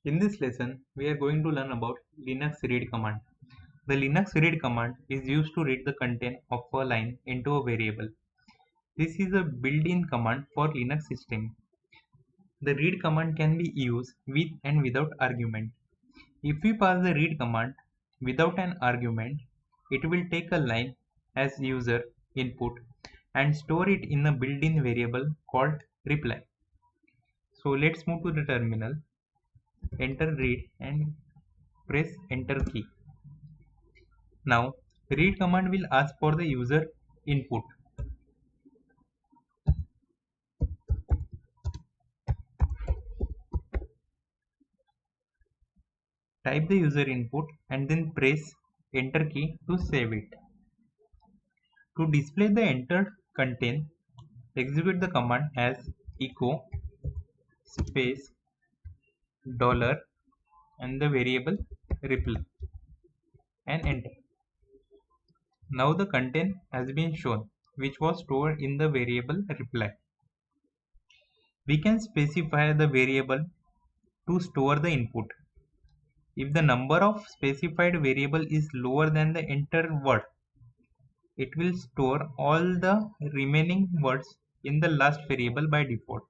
In this lesson, we are going to learn about Linux read command. The Linux read command is used to read the content of a line into a variable. This is a built-in command for Linux system. The read command can be used with and without argument. If we pass the read command without an argument, it will take a line as user input and store it in a built-in variable called reply. So let's move to the terminal, enter read and press enter key. Now, read command will ask for the user input. Type the user input and then press enter key to save it. To display the entered content, execute the command as echo space dollar and the variable reply and enter. Now the content has been shown, which was stored in the variable reply. We can specify the variable to store the input. If the number of specified variable is lower than the entered word, it will store all the remaining words in the last variable by default.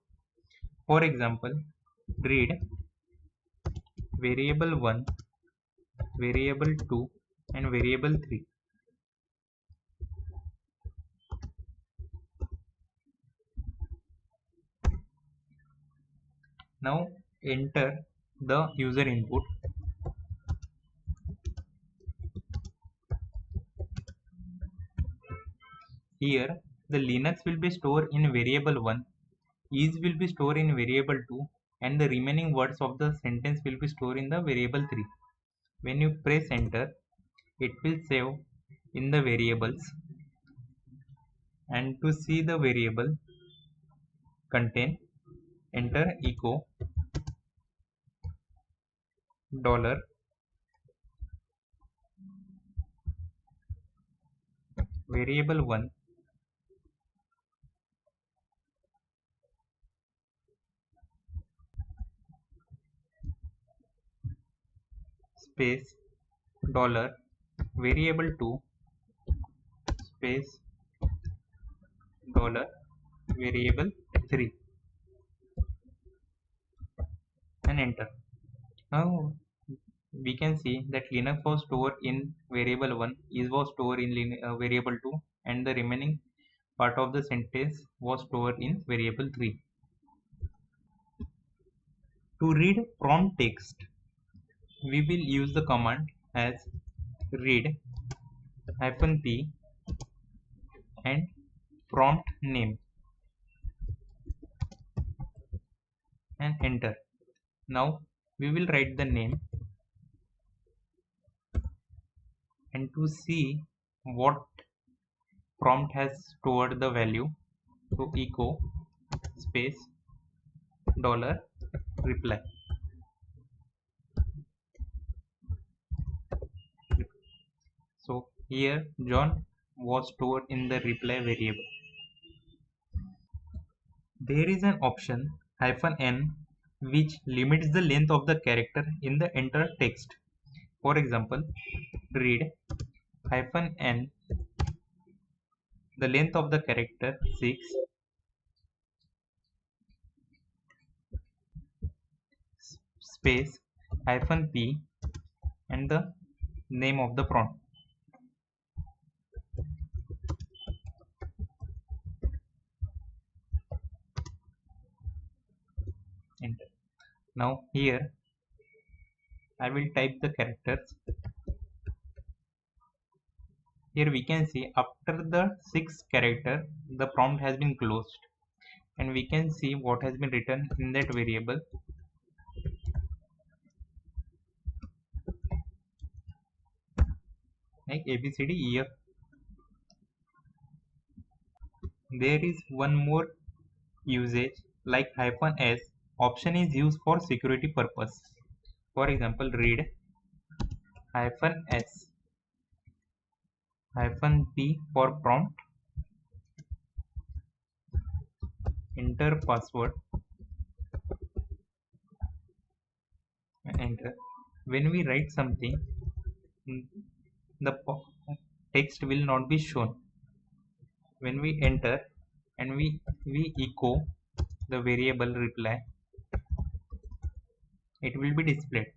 For example, read variable 1, variable 2 and variable 3. Now enter the user input. Here the Linux will be stored in variable 1, is will be stored in variable 2 and the remaining words of the sentence will be stored in the variable 3. When you press enter, it will save in the variables, and to see the variable content, enter echo dollar variable 1 space dollar variable 2 space dollar variable 3 and enter. Now we can see that Linux was stored in variable 1, is was stored in variable 2 and the remaining part of the sentence was stored in variable 3. To read prompt text, we will use the command as read -p and prompt name and enter. Now we will write the name, and to see what prompt has stored the value, so echo space dollar reply. So here John was stored in the reply variable. There is an option -n which limits the length of the character in the entered text. For example, read -n, the length of the character 6, space -p and the name of the prompt. Enter. Now here I will type the characters. Here we can see after the 6th character the prompt has been closed, and we can see what has been written in that variable. Like ABCDEF. There is one more usage like -s option is used for security purpose. For example, read -s -p for prompt, enter password enter. When we write something, the text will not be shown. When we enter and we echo the variable reply, it will be displayed.